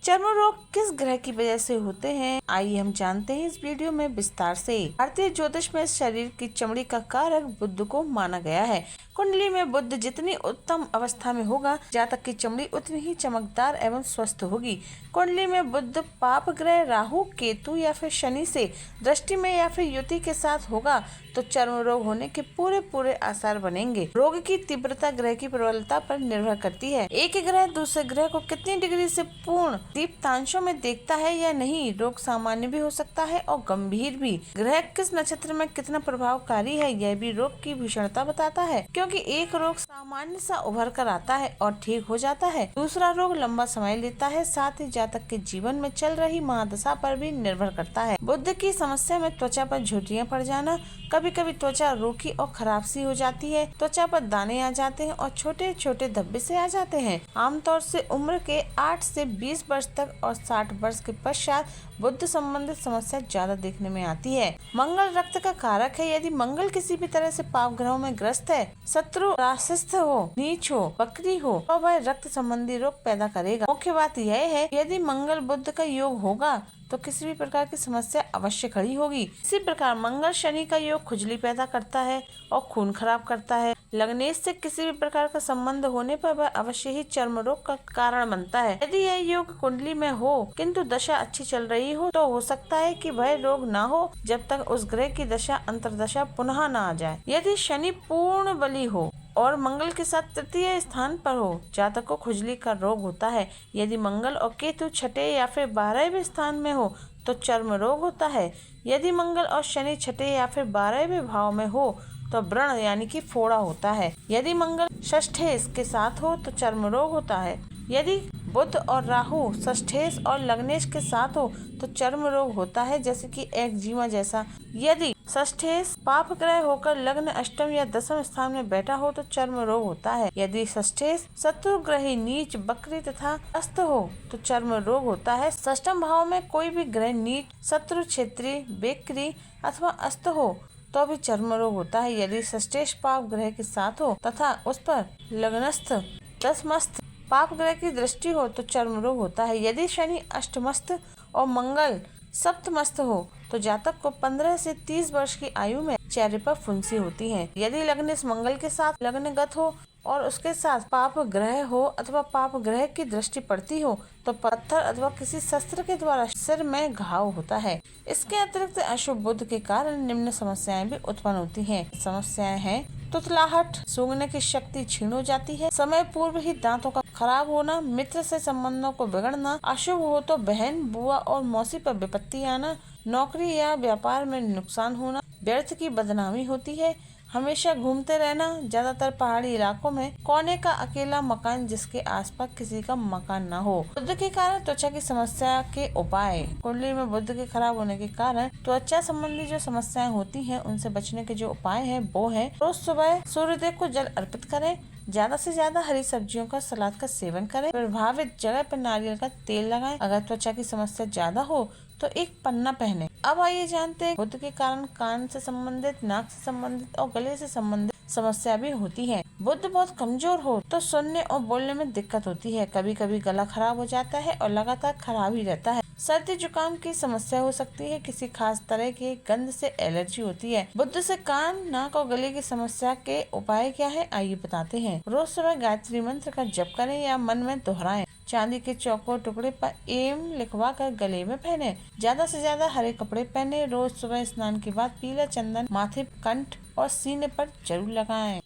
चर्म रोग किस ग्रह की वजह से होते हैं, आइए हम जानते हैं इस वीडियो में विस्तार से। भारतीय ज्योतिष में शरीर की चमड़ी का कारक बुध को माना गया है। कुंडली में बुध जितनी उत्तम अवस्था में होगा, जातक की चमड़ी उतनी ही चमकदार एवं स्वस्थ होगी। कुंडली में बुध पाप ग्रह राहु, केतु या फिर शनि से दृष्टि में या फिर युति के साथ होगा तो चर्म रोग होने के पूरे आसार बनेंगे। रोग की तीव्रता ग्रह की प्रबलता पर निर्भर करती है। एक ग्रह दूसरे ग्रह को कितनी डिग्री से पूर्ण दीप्तांशों में देखता है या नहीं। रोग सामान्य भी हो सकता है और गंभीर भी। ग्रह किस नक्षत्र में कितना प्रभावकारी है, यह भी रोग की भीषणता बताता है, क्योंकि एक रोग सामान्य सा उभर कर आता है और ठीक हो जाता है, दूसरा रोग लंबा समय लेता है। साथ ही जातक के जीवन में चल रही महादशा पर भी निर्भर करता है। बुध की समस्या में त्वचा पर झुर्रियां पड़ जाना, कभी कभी त्वचा रूखी और खराब सी हो जाती है, त्वचा पर दाने आ जाते हैं और छोटे छोटे धब्बे से आ जाते हैं। आमतौर से उम्र के 8 से 20 वर्ष तक और 60 वर्ष के पश्चात बुध संबंधित समस्या ज्यादा देखने में आती है। मंगल रक्त का कारक है। यदि मंगल किसी भी तरह से पाप ग्रहों में ग्रस्त है, शत्रु राशिस्थ हो, नीच हो, वक्री हो, तो वह रक्त संबंधी रोग पैदा करेगा। मुख्य बात यह है, यदि मंगल बुध का योग होगा तो किसी भी प्रकार की समस्या अवश्य खड़ी होगी। इसी प्रकार मंगल शनि का योग खुजली पैदा करता है और खून खराब करता है। लग्नेश से किसी भी प्रकार का संबंध होने पर वह अवश्य ही चर्म रोग का कारण बनता है। यदि यह योग कुंडली में हो किंतु दशा अच्छी चल रही हो तो हो सकता है कि वह रोग ना हो जब तक उस ग्रह की दशा अंतर्दशा पुनः न आ जाए। यदि शनि पूर्ण बली हो और मंगल के साथ तृतीय स्थान पर हो, जातक को खुजली का रोग होता है। यदि मंगल और केतु छठे या फिर 12वें स्थान में हो तो चर्म रोग होता है। यदि मंगल और शनि छठे या फिर 12वें भाव में हो तो व्रण यानी कि फोड़ा होता है। यदि मंगल षष्ठेश के साथ हो तो चर्म रोग होता है। यदि बुध और राहु षष्ठेश और लग्नेश के साथ हो तो चर्म रोग होता है, जैसे कि एक्जिमा जैसा। यदि षष्ठेश पाप ग्रह होकर लग्न अष्टम या दसम स्थान में बैठा हो तो चर्म रोग होता है। यदि षष्ठेश शत्रु ग्रही नीच, बकरी तथा अस्त हो तो चर्म रोग होता है। षष्ठम भाव में कोई भी ग्रह नीच, शत्रु, क्षेत्री, बेकरी अथवा अस्त हो तो भी चर्म रोग होता है। यदि षष्ठेश पाप ग्रह के साथ हो तथा उस पर लग्नस्थ दसमस्थ पाप ग्रह की दृष्टि हो तो चर्म रोग होता है। यदि शनि अष्टमस्थ और मंगल सप्तमस्थ हो तो जातक को 15 से 30 वर्ष की आयु में चेहरे पर फुंसी होती है। यदि लग्नेश मंगल के साथ लग्नगत हो और उसके साथ पाप ग्रह हो अथवा पाप ग्रह की दृष्टि पड़ती हो तो पत्थर अथवा किसी शस्त्र के द्वारा सिर में घाव होता है। इसके अतिरिक्त अशुभ बुध के कारण निम्न समस्याएं भी उत्पन्न होती हैं। समस्याएं हैं तुतलाहट, सूंघने की शक्ति क्षीण हो जाती है, समय पूर्व ही दांतों का खराब होना, मित्र से संबंधों को बिगड़ना, अशुभ हो तो बहन, बुआ और मौसी पर विपत्ति आना, नौकरी या व्यापार में नुकसान होना, व्यर्थ की बदनामी होती है, हमेशा घूमते रहना, ज्यादातर पहाड़ी इलाकों में, कोने का अकेला मकान जिसके आसपास किसी का मकान न हो। बुध के कारण त्वचा की समस्या के उपाय। कुंडली में बुध के खराब होने के कारण त्वचा संबंधी जो समस्याएं होती हैं उनसे बचने के जो उपाय हैं वो है, रोज सुबह सूर्यदेव को जल अर्पित करें, ज्यादा से ज्यादा हरी सब्जियों का सलाद का सेवन करें, प्रभावित जगह पर नारियल का तेल लगाएं। अगर त्वचा की समस्या ज्यादा हो तो एक पन्ना पहने। अब आइए जानते हैं बुध के कारण कान से संबंधित, नाक से संबंधित और गले से संबंधित समस्या भी होती है। बुध बहुत कमजोर हो तो सुनने और बोलने में दिक्कत होती है, कभी कभी गला खराब हो जाता है और लगातार खराब ही रहता है। सर्दी जुकाम की समस्या हो सकती है, किसी खास तरह की गंध से एलर्जी होती है। बुध से कान, नाक और गले की समस्या के उपाय क्या है, आइए बताते हैं। रोज सुबह गायत्री मंत्र का जप करें या मन में दोहराएं। चांदी के चौकोर टुकड़े पर एम लिखवा कर गले में पहने। ज्यादा से ज्यादा हरे कपड़े पहने। रोज सुबह स्नान के बाद पीला चंदन माथे, कंठ और सीने पर जरूर लगाएं।